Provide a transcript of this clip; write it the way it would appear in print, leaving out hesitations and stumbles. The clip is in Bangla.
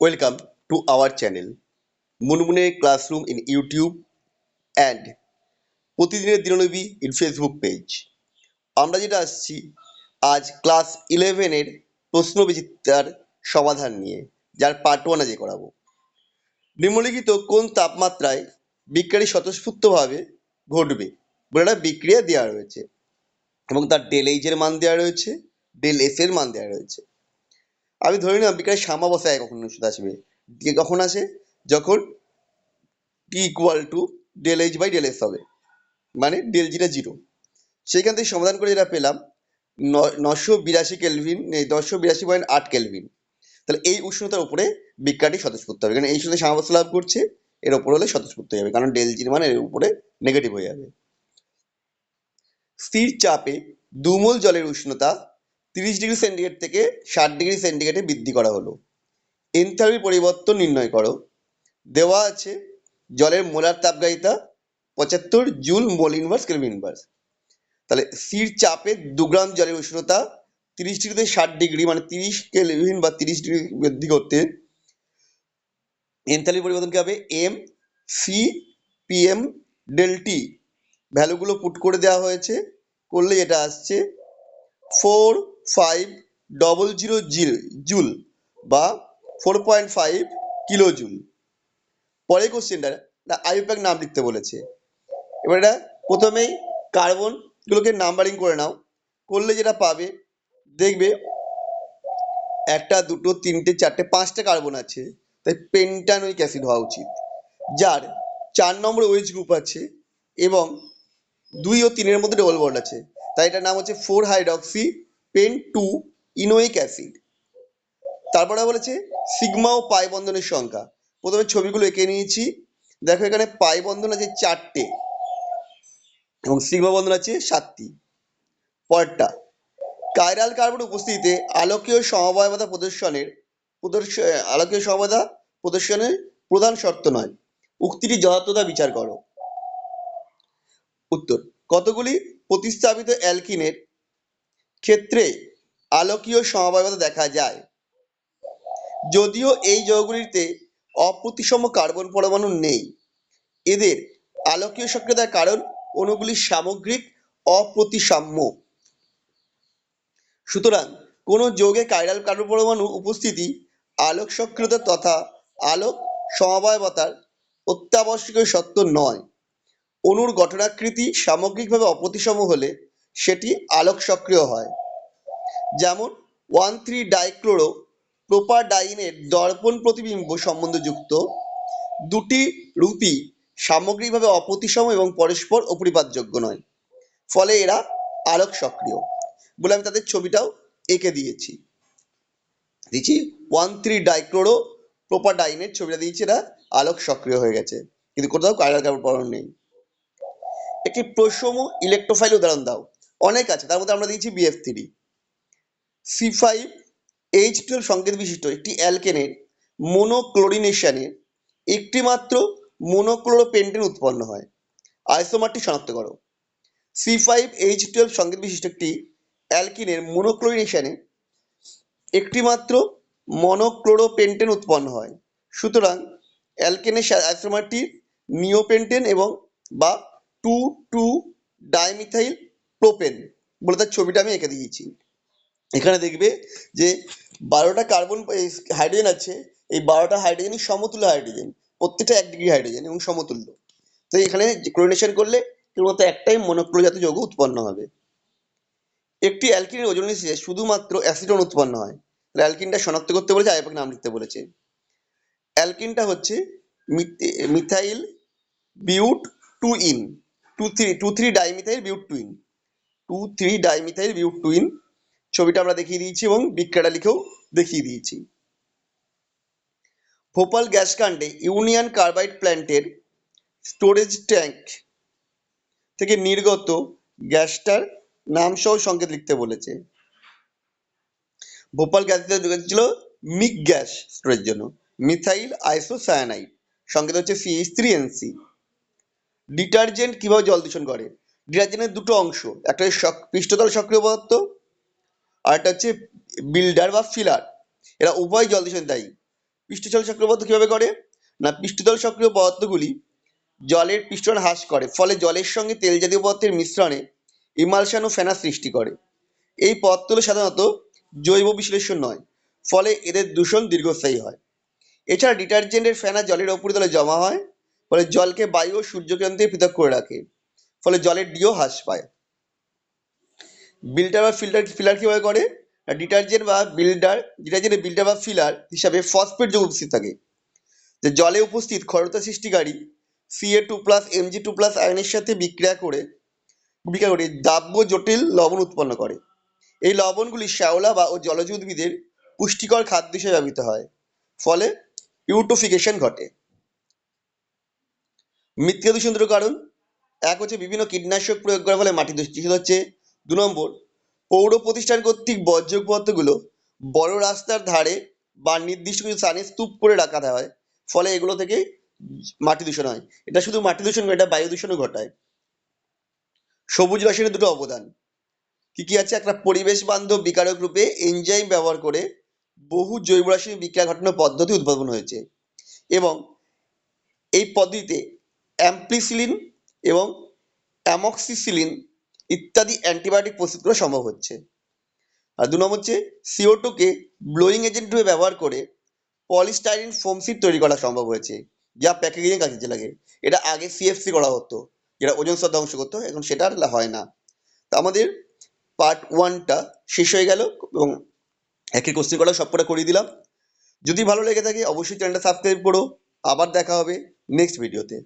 Welcome to our channel Munmune Classroom in YouTube and প্রতিদিনের দিনলিপি in Facebook পেজ। আমরা যেটা আসছি আজ ক্লাস 11 এর প্রশ্নবিচিত্রার সমাধান নিয়ে, যার পার্ট 1 আজকে করাবো। নিম্নলিখিত কোন তাপমাত্রায় বিক্রিয়া স্বতঃস্ফূর্তভাবে ঘটবে বলে একটা বিক্রিয়া দেওয়া রয়েছে এবং তার ডেল এইচ এর মান দেওয়া রয়েছে, ডেল এস এর মান দেওয়া রয়েছে। আমি ধরে নিলাম বিক্রিয়ার সাম্যাবস্থায় কখন আসবে, কখন আসে, যখন T equal to del H by del S হবে, মানে ডেল জিটা জিরো। সেইখান থেকে সমাধান করে যেটা পেলাম 982 কেলভিন, 982.8 কেলভিন। তাহলে এই উষ্ণতার উপরে বিক্রিয়াটি স্বতঃস্ফূর্ত হবে, কারণ এই সাথে সাম্যাবস্থা লাভ করছে, এর উপর হলে স্বতঃস্ফূর্ত হয়ে যাবে, কারণ ডেল জির মান এর উপরে নেগেটিভ হয়ে যাবে। স্থির চাপে 2 মোল জলের উষ্ণতা 30 ডিগ্রি সেন্টিগ্রেড থেকে 60 ডিগ্রি সেন্টিগ্রেডে বৃদ্ধি করা হলো। এনথালপি পরিবর্তন নির্ণয় করো। দেওয়া আছে জলের মোলার তাপগাহিতা 75 joule mole inverse kelvin inverse. তাহলে স্থির চাপে 2 গ্রাম জলের উষ্ণতা 30 ডিগ্রি থেকে 60 ডিগ্রি মানে 30 কেলভিন বা 30 ডিগ্রি বৃদ্ধি করতে এনথালপি পরিবর্তন কি হবে? M C P M del T ভ্যালুগুলো পুট করে দেওয়া হয়েছে, করলে এটা আসছে 4500 জুল বা 4.5 কিলো জুল। পরের কোশ্চেনটা আইউপ্যাক নাম লিখতে বলেছে। এবার এটা প্রথমেই কার্বন গুলোকে নাম্বারিং করে নাও, করলে যেটা পাবে দেখবে 1 2 3 4 5টা কার্বন আছে, তাই পেন্টানোইক অ্যাসিড হওয়া উচিত, যার 4 নম্বর ওএইচ গ্রুপ আছে এবং 2 ও 3 এর মধ্যে ডবল বন্ড আছে, তাই এটার নাম হচ্ছে 4 হাইড্রক্সি পেন 2 ইনোইক অ্যাসিড। তারপরে বলেছে সিগমা ও পাই বন্ধনের সংখ্যা। প্রথমে ছবিগুলো এঁকে নিয়েছি, দেখো এখানে পাই বন্ধন আছে 4টে এবং সিগমা বন্ধন আছে 7টি। পরেরটা, কাইরাল কার্বন উপস্থিতিতে আলোকীয় সমবায়বতা প্রদর্শনের প্রধান শর্ত নয়, উক্তিটি যথার্থতা বিচার করো। উত্তর, কতগুলি প্রতিস্থাপিত অ্যালকিনের ক্ষেত্রে আলোকীয় সমবায়বতা দেখা যায়? যদিও এই যৌগগুলিতে অপ্রতিসম কার্বন পরমাণু নেই, এদের আলোকীয় সক্রিয়তার কারণ অণুগুলির সামগ্রিক অপ্রতিসাম্য। সুতরাং কোন যৌগে কাইরাল কার্বন পরমাণু উপস্থিতি আলোক সক্রিয়তা তথা আলোক সমবায়বতার অত্যাবশ্যকীয় শর্ত নয়। অণুর গঠনাকৃতি সামগ্রিকভাবে অপ্রতিসম হলে সেটি আলোক সক্রিয় হয়। যেমন 1,3-ডাইক্লোরো প্রোপাডাইনের দর্পণ প্রতিবিম্ব সম্বন্ধযুক্ত দুটি রূপই সামগ্রিকভাবে অপ্রতিসম এবং পরস্পর অপরিপাতযোগ্য নয়, ফলে এরা আলোক সক্রিয় বলে আমি তাদের ছবিটাও এঁকে দিয়েছি। 1,3-ডাইক্লোরো প্রোপাডাইনের ছবিটা দিয়েছি, এরা আলোক সক্রিয় হয়ে গেছে, কিন্তু কোথাও কাইরাল কার্বন পরমাণু নেই। একটি প্রসম ইলেকট্রোফাইল উদাহরণ দাও। অনেক আছে, তার মধ্যে আমরা দিয়েছি BF3। C5H12 সংকেত বিশিষ্ট একটি অ্যালকেনের মোনোক্লোরিনেশনে একটি মাত্র মোনোক্লোরোপেন্টেন উৎপন্ন হয়। আইসোমারটি শনাক্ত করো। C5H12 সংকেত বিশিষ্ট একটি অ্যালকিনের মোনোক্লোরিনেশনে একটি মাত্র মনোক্লোরোপেন্টেন উৎপন্ন হয়, সুতরাং অ্যালকেনের আইসোমারটি নিওপেন্টেন এবং বা 2,2-ডাইমিথাইল প্রোপেন বলে তার ছবিটা আমি এঁকে দিয়েছি। এখানে দেখবে যে 12টা কার্বন হাইড্রোজেন আছে, এই 12টা হাইড্রোজেনই সমতুল্য হাইড্রোজেন, প্রত্যেকটা 1 ডিগ্রি হাইড্রোজেন এবং সমতুল্য। তো এখানে ক্লোরিনেশন করলে কেবলমাত্র একটাই মনোক্লোর জাতীয় যৌগ উৎপন্ন হবে। একটি অ্যালকিনের ওজন নিচে শুধুমাত্র অ্যাসিটন উৎপন্ন হয়, তাহলে অ্যালকিনটা শনাক্ত করতে বলেছে, আইউপ্যাক নাম লিখতে বলেছে। অ্যালকিনটা হচ্ছে মিথাইল বিউট 2-ইন 2,3-ডাইমিথাইল বিউট 2-ইন 2,3-ডাইমিথাইল বিউট 2-ইন। ছবিটা আমরা দেখিয়ে দিয়েছি এবং বিক্রিয়াটা লিখেও দেখিয়ে দিয়েছি। ভোপাল গ্যাস কাণ্ডে ইউনিয়ন কার্বাইড প্ল্যান্টের স্টোরেজ ট্যাঙ্ক থেকে নির্গত গ্যাসটার নাম সহ সংকেত লিখতে বলেছে। ভোপাল গ্যাস ছিল মিক গ্যাস স্টোরের জন্য, মিথাইল আইসোসায়ানাইড, সংকেত হচ্ছে CH3NC। ডিটারজেন্ট কিভাবে জল দূষণ করে? ডিটারজেন্টের দুটো অংশ, একটা হচ্ছে পৃষ্ঠতল সক্রিয় পদার্থ আর একটা হচ্ছে বিল্ডার বা ফিলার, এরা উভয় জল দূষণ দায়ী। পৃষ্ঠতল সক্রিয় পদার্থ কিভাবে করে? না, পৃষ্ঠতল সক্রিয় পদার্থগুলি জলের পৃষ্ঠটান হ্রাস করে, ফলে জলের সঙ্গে তেল জাতীয় পদার্থের মিশ্রণে ইমালশন ও ফেনা সৃষ্টি করে। এই পদার্থগুলো সাধারণত জৈব বিশ্লেষণ নয়, ফলে এদের দূষণ দীর্ঘস্থায়ী হয়। এছাড়া ডিটারজেন্টের ফেনা জলের উপরিতলে জমা হয়, ফলে জলকে বায়ু ও সূর্যকিরণ থেকে পৃথক করে রাখে, ফলে জলের ডিও হ্রাস পায়। বিল্টার বা ফিলার কিভাবে করে? ডিটারজেন্টের বিল্টার বা ফিলার হিসাবে ফসফেট যৌগ উপস্থিত থাকে, যে জলে উপস্থিত ক্ষারতা সৃষ্টিকারী Ca2+ Mg2+ আয়নের সাথে বিক্রিয়া করে দ্রাব্য জটিল লবণ উৎপন্ন করে। এই লবণগুলি শ্যাওলা বা জলজ উদ্ভিদের পুষ্টিকর খাদ্য হিসেবে ব্যবহৃত হয়, ফলে ইউটোফিকেশন ঘটে। মৃত্তিকা দূষণের কারণ এক হচ্ছে বিভিন্ন কীটনাশক প্রয়োগ করার ফলে মাটি দূষিত হচ্ছে। 2 নম্বর, পৌর প্রতিষ্ঠান কর্তৃক বর্জ্য পদার্থগুলো বড় রাস্তার ধারে বা নির্দিষ্ট কিছু স্থানে স্তূপ করে রাখা হয়, ফলে এগুলো থেকে মাটি দূষণ হয়। এটা শুধু মাটি দূষণ নয়, এটা বায়ু দূষণও ঘটায়। সবুজ রসায়নের দুটো অবদান কি কি আছে? একটা, পরিবেশ বান্ধব বিকারক রূপে এনজাইম ব্যবহার করে বহু জৈব রাসায়নিক বিক্রিয়া ঘটানোর পদ্ধতি উদ্ভাবন হয়েছে, এবং এই পদ্ধতিতে অ্যাম্পিসিলিন এবং অ্যামক্সিসিলিন ইত্যাদি অ্যান্টিবায়োটিক প্রস্তুত করা সম্ভব হচ্ছে। আর 2 নম্বর হচ্ছে CO2 কে ব্লোয়িং এজেন্ট রূপে ব্যবহার করে পলিস্টাইরিন ফোম শিট তৈরি করা সম্ভব হয়েছে, যা প্যাকেজিং কাজে লাগে। এটা আগে CFC করা হতো, যেটা ওজোন স্তর ধ্বংস করতো, এখন সেটা আর হয় না। তো আমাদের পার্ট 1টা শেষ হয়ে গেল, এবং একই কোশ্চেন করা সবকটা করিয়ে দিলাম। যদি ভালো লেগে থাকে অবশ্যই চ্যানেলটা সাবস্ক্রাইব করো। আবার দেখা হবে নেক্সট ভিডিওতে।